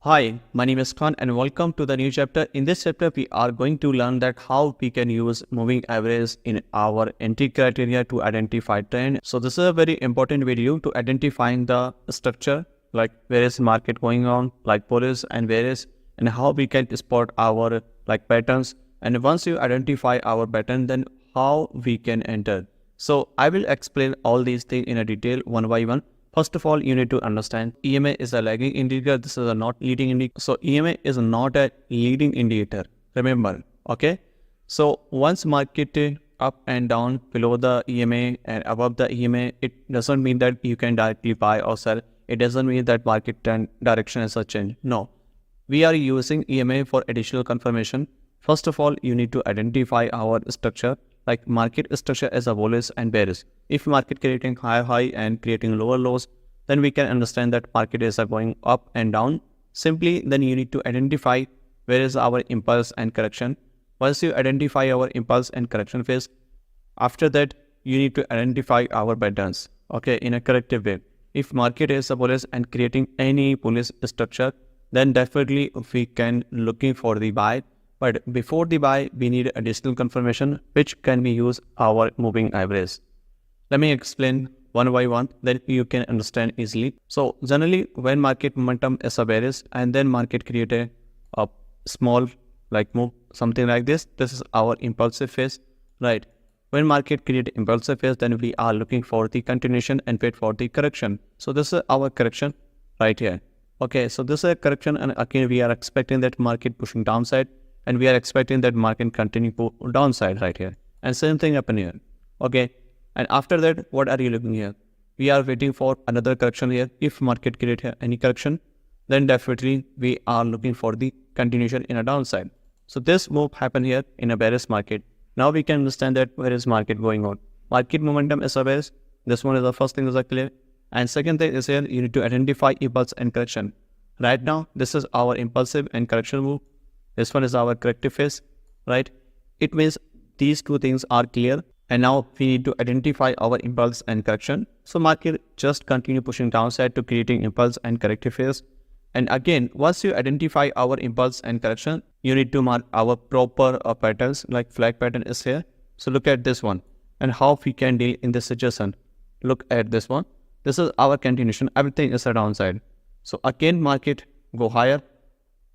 Hi, my name is Khan and welcome to the new chapter. In this chapter, we are going to learn that how we can use moving average in our entry criteria to identify trend. So this is a very important video to identifying the structure, like where is market going on, like police and where is, and how we can spot our patterns. And once you identify our pattern, then how we can enter. So I will explain all these things in a detail one by one. First of all, you need to understand EMA is a lagging indicator. This is a not leading indicator. So EMA is not a leading indicator. Remember, okay? So once market up and down below the EMA and above the EMA, it doesn't mean that you can directly buy or sell. It doesn't mean that market direction is a change. No, we are using EMA for additional confirmation. First of all, you need to identify our structure, like market structure as a bullish and bearish. If market creating higher high and creating lower lows, then we can understand that market is going up and down. Simply, then you need to identify where is our impulse and correction. Once you identify our impulse and correction phase, after that, you need to identify our patterns, okay, in a corrective way. If market is a bullish and creating any bullish structure, then definitely we can looking for the buy. But before the buy, we need additional confirmation, which can be used our moving average. Let me explain one by one, then you can understand easily. So generally, when market momentum is a bearish and then market create a small move, something like this is our impulsive phase, right? When market create impulsive phase, then we are looking for the continuation and wait for the correction. So this is our correction right here. Okay, so this is a correction, and again we are expecting that market pushing downside, and we are expecting that market continue downside right here. And same thing happen here. Okay. And after that, what are you looking here? We are waiting for another correction here. If market create here any correction, then definitely we are looking for the continuation in a downside. So this move happened here in a bearish market. Now we can understand that where is market going on. Market momentum is a bearish. This one is the first thing is clear. And second thing is here, you need to identify impulse and correction. Right now, this is our impulsive and correction move. This one is our corrective phase, right? It means these two things are clear. And now we need to identify our impulse and correction. So market just continue pushing downside to creating impulse and corrective phase. And again, once you identify our impulse and correction, you need to mark our proper patterns, like flag pattern is here. So look at this one and how we can deal in this situation. Look at this one. This is our continuation. Everything is a downside. So again, market go higher,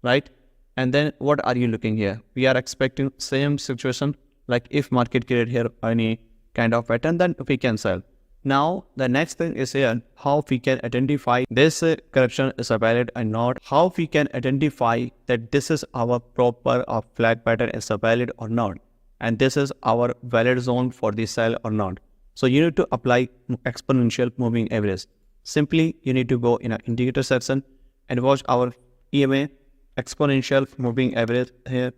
right? And then what are you looking here? We are expecting same situation, like if market create here any kind of pattern, then we can sell. Now, the next thing is here, how we can identify this correction is a valid and not. How we can identify that this is our proper flag pattern is a valid or not. And this is our valid zone for the sell or not. So you need to apply exponential moving average. Simply, you need to go in an indicator section and watch our EMA exponential moving average here,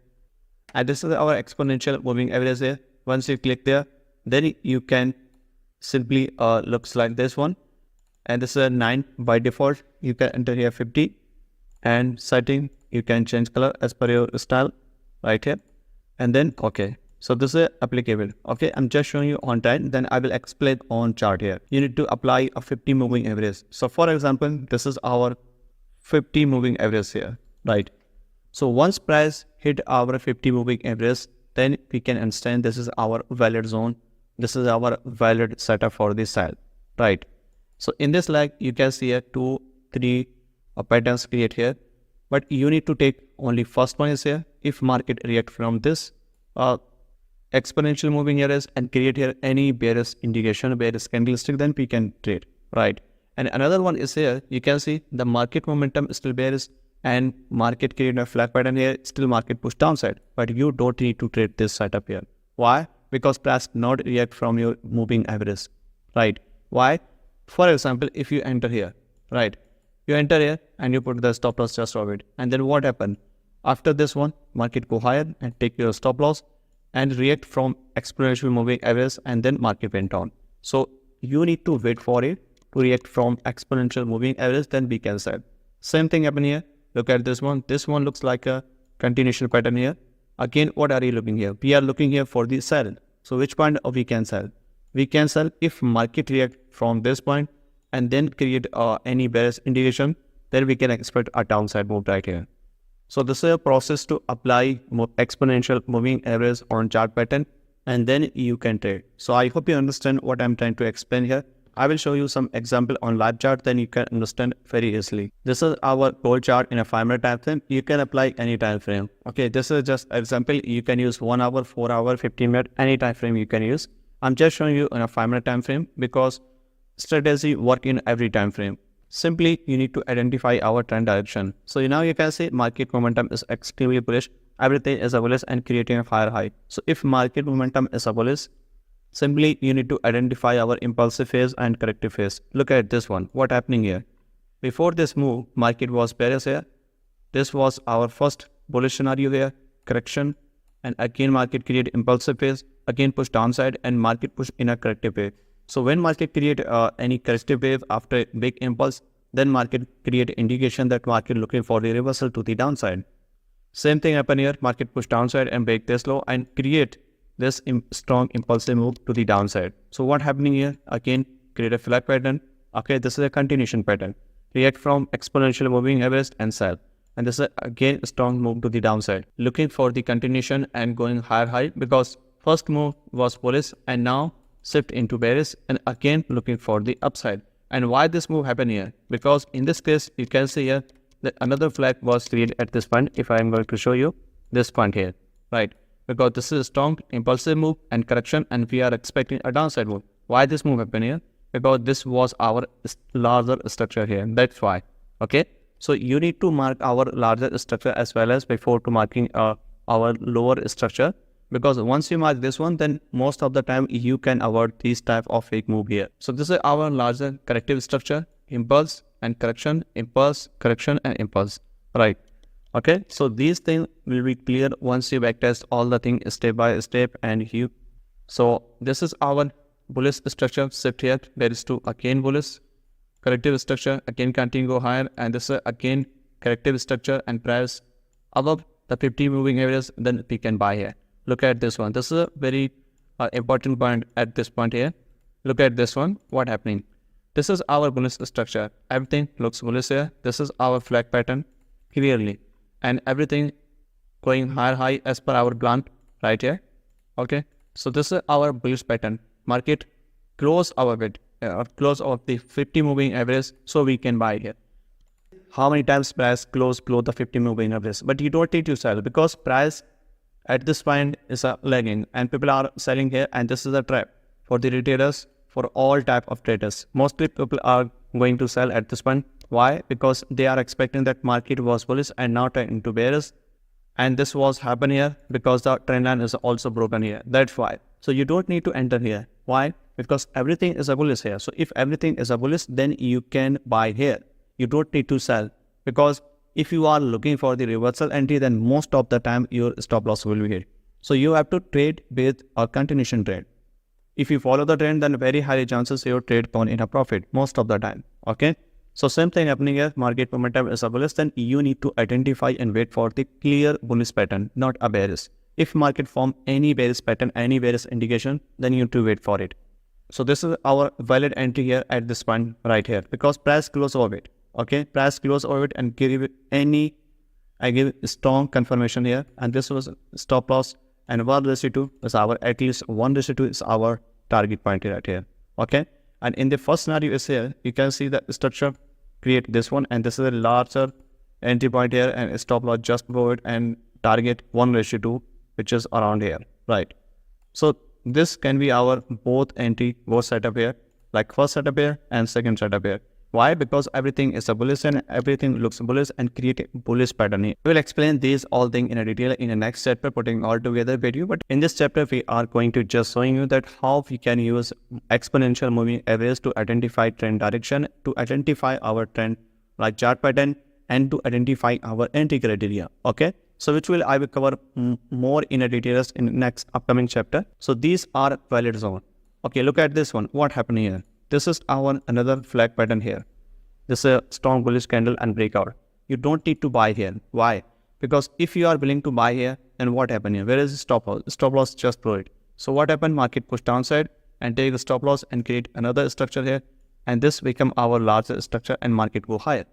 and this is our exponential moving average here. Once you click there, then you can simply looks like this one, and this is a 9 by default. You can enter here 50, and setting you can change color as per your style right here, and then okay. So this is applicable. Okay, I'm just showing you on time, then I will explain on chart here. You need to apply a 50 moving average. So for example, this is our 50 moving average here, right? So once price hit our 50 moving average, then we can understand this is our valid zone. This is our valid setup for this sell, right? So in this leg, you can see here 2, 3 patterns create here, but you need to take only first one is here. If market react from this exponential moving average and create here any bearish indication, bearish candlestick, then we can trade, right? And another one is here, you can see the market momentum is still bearish and market create a flag pattern here, still market push downside, but you don't need to trade this setup here. Why? Because price not react from your moving average, right? Why? For example, if you enter here, right? You enter here and you put the stop loss just of it, and then what happened? After this one, market go higher and take your stop loss and react from exponential moving average, and then market went down. So you need to wait for it to react from exponential moving average, then we can sell. Same thing happen here. Look at this one. This one looks like a continuation pattern here. Again, what are you looking here? We are looking here for the sell. So which point we can sell? We can sell if market react from this point and then create any bearish indication then we can expect a downside move right here. So this is a process to apply exponential moving average on chart pattern, and then you can trade. So I hope you understand what I'm trying to explain here. I will show you some example on live chart, then you can understand very easily. This is our gold chart in a 5-minute time frame. You can apply any time frame. Okay, this is just example. You can use 1 hour, 4 hour, 15 minute, any time frame you can use. I'm just showing you in a 5-minute time frame because strategy work in every time frame. Simply, you need to identify our trend direction. So now you can see market momentum is extremely bullish. Everything is bullish and creating a higher high. So if market momentum is bullish, simply you need to identify our impulsive phase and corrective phase. Look at this one. What happening here? Before this move, market was bearish here. This was our first bullish scenario here, correction, and again market create impulsive phase, again push downside, and market push in a corrective wave. So when market create any corrective wave after big impulse, then market create indication that market looking for the reversal to the downside. Same thing happen here. Market push downside and break this low and create this strong impulsive move to the downside. So what happening here? Again, create a flag pattern. Okay, this is a continuation pattern. React from exponential moving average and sell. And this is again a strong move to the downside. Looking for the continuation and going higher high because first move was bullish and now shift into bearish and again looking for the upside. And why this move happened here? Because in this case, you can see here that another flag was created at this point. If I am going to show you this point here, right? Because this is a strong impulsive move and correction and we are expecting a downside move. Why this move happened here? Because this was our larger structure here. That's why. Okay. So you need to mark our larger structure as well as before to marking our lower structure. Because once you mark this one, then most of the time you can avoid these type of fake move here. So this is our larger corrective structure, impulse and correction, impulse, correction and impulse, right? Okay, so these things will be clear once you backtest all the things step by step and you. So this is our bullish structure shift here. There is to again bullish, corrective structure, again continue go higher, and this is again corrective structure and price above the 50 moving areas, then we can buy here. Look at this one. This is a very important point at this point here. Look at this one. What happening? This is our bullish structure. Everything looks bullish here. This is our flag pattern clearly. And everything going higher high as per our plan right here. Okay. So this is our bullish pattern. Market close our bid, close of the 50 moving average. So we can buy here. How many times price close below the 50 moving average? But you don't need to sell because price at this point is lagging and people are selling here, and this is a trap for the retailers, for all type of traders. Mostly people are going to sell at this point. Why? Because they are expecting that market was bullish and now turn into bearish, and this was happen here because the trend line is also broken here. That's why. So you don't need to enter here. Why? Because everything is a bullish here. So if everything is a bullish, then you can buy here. You don't need to sell because if you are looking for the reversal entry, then most of the time your stop loss will be here. So you have to trade with a continuation trade. If you follow the trend, then very high chances your trade turn in a profit most of the time. Okay. So same thing happening here. Market momentum is a bullish, then you need to identify and wait for the clear bullish pattern, not a bearish. If market form any bearish pattern, any bearish indication, then you need to wait for it. So this is our valid entry here at this point right here because price close over it. Okay, price close over it and give any, I give strong confirmation here, and this was stop loss and 1:2 is our, at least 1:2 is our target point right here. Okay, and in the first scenario is here, you can see the structure create this one, and this is a larger entry point here and stop loss just below it and target 1:2, which is around here, right? So this can be our both entry, both setup here, like first setup here and second setup here. Why? Because everything is a bullish and everything looks bullish and create a bullish pattern here. We will explain these all things in a detail in the next chapter, putting all together video. But in this chapter, we are going to just showing you that how we can use exponential moving average to identify trend direction, to identify our trend like chart pattern, and to identify our entry criteria. Okay. So which I will cover more in a details in the next upcoming chapter. So these are valid zone. Okay. Look at this one. What happened here? This is our another flag pattern here. This is a strong bullish candle and breakout. You don't need to buy here. Why? Because if you are willing to buy here, then what happened here? Where is the stop loss? Stop loss just below it. So what happened? Market push downside and take the stop loss and create another structure here. And this become our larger structure and market go higher.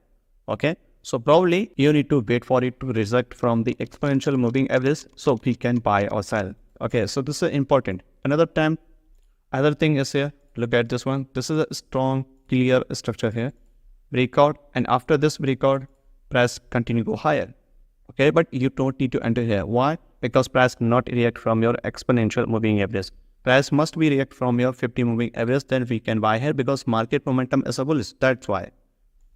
Okay, so probably you need to wait for it to reject from the exponential moving average so we can buy or sell. Okay, so this is important. Other thing is here, look at this one. This is a strong, clear structure here. Breakout, and after this breakout, price continue go higher. Okay, but you don't need to enter here. Why? Because price cannot react from your exponential moving average. Price must be react from your 50 moving average, then we can buy here because market momentum is a bullish. That's why.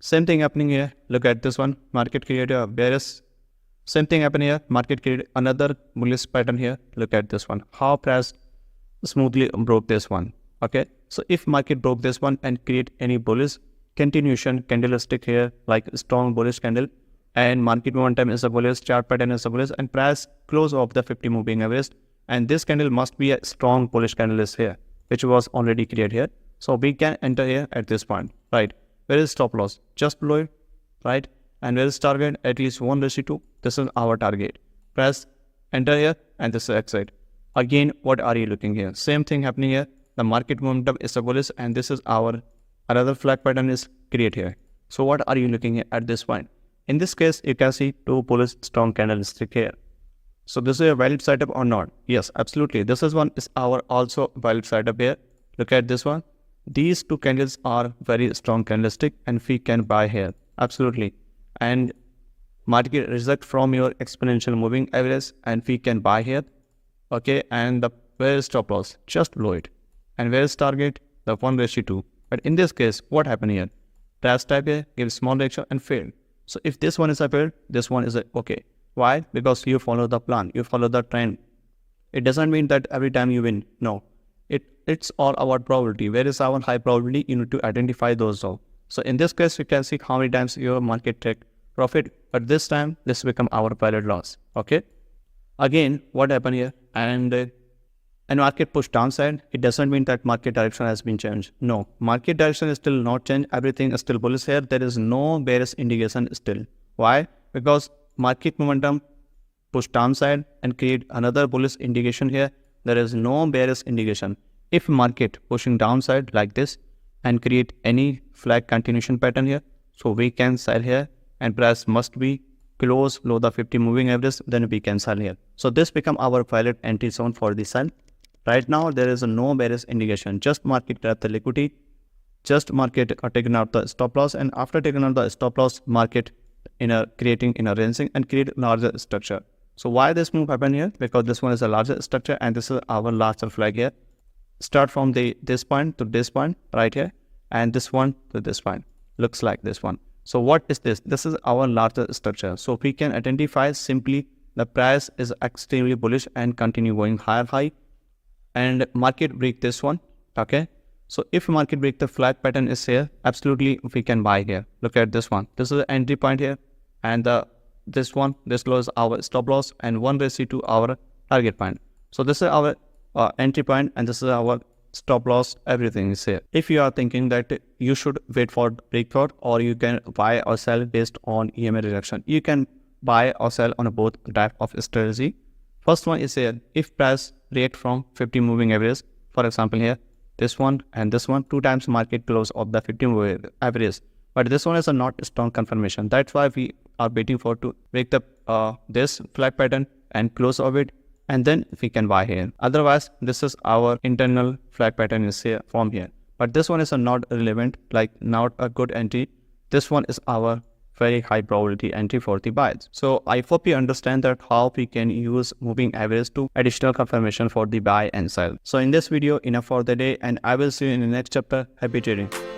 Same thing happening here. Look at this one. Market created a bearish. Same thing happening here. Market created another bullish pattern here. Look at this one. How price smoothly broke this one. Okay, so if market broke this one and create any bullish continuation candlestick here, like strong bullish candle, and market momentum is a bullish, chart pattern is a bullish, and price close of the 50 moving average, and this candle must be a strong bullish candle is here, which was already created here. So we can enter here at this point, right? Where is stop loss? Just below it, right? And where is target? At least 1:2. This is our target. Press enter here, and this is exit. Again, what are you looking here? Same thing happening here. The market momentum is a bullish, and this is our another flag pattern is create here. So what are you looking at this point? In this case, you can see two bullish strong candlestick here. So this is a valid setup or not? Yes, absolutely. This is one is our also valid setup here. Look at this one. These two candles are very strong candlestick, and we can buy here. Absolutely. And market reject from your exponential moving average, and we can buy here. Okay, and where is stop loss? Just below it. And where is target? The 1:2. But in this case, what happened here? Price type here, gives small reaction and failed. So if this one is a failed, this one is a okay. Why? Because you follow the plan, you follow the trend. It doesn't mean that every time you win. No, it's all about probability. Where is our high probability? You need to identify those all. So in this case, you can see how many times your market take profit, but this time this become our valid loss. Okay. Again, what happened here? And market push downside, it doesn't mean that market direction has been changed. No, market direction is still not changed. Everything is still bullish here. There is no bearish indication still. Why? Because market momentum push downside and create another bullish indication here. There is no bearish indication. If market pushing downside like this and create any flag continuation pattern here, so we can sell here, and price must be close below the 50 moving average, then we can sell here. So this become our valid entry zone for the sell. Right now, there is no bearish indication. Just market grab the liquidity. Just market taking out the stop loss, and after taking out the stop loss, market creating in a ranging and create larger structure. So why this move happen here? Because this one is a larger structure, and this is our larger flag here. Start from this point to this point right here, and this one to this point. Looks like this one. So what is this? This is our larger structure. So we can identify simply the price is extremely bullish and continue going high. And market break this one. Okay, so if market break the flag pattern is here, absolutely we can buy here. Look at this one. This is the entry point here, and this low is our stop loss, and 1:2 our target point. So this is our entry point, and this is our stop loss. Everything is here. If you are thinking that you should wait for breakout, or you can buy or sell based on EMA rejection, you can buy or sell on both type of strategy. First one is here, if price react from 50 moving average, for example here, this one and this one, 2 times market close of the 50 moving average. But this one is a not strong confirmation. That's why we are waiting for to break the this flag pattern and close of it, and then we can buy here. Otherwise, this is our internal flag pattern is here from here. But this one is a not relevant, like not a good entry. This one is our very high probability entry for the buys. So I hope you understand that how we can use moving average to additional confirmation for the buy and sell. So in this video, enough for the day, and I will see you in the next chapter. Happy trading.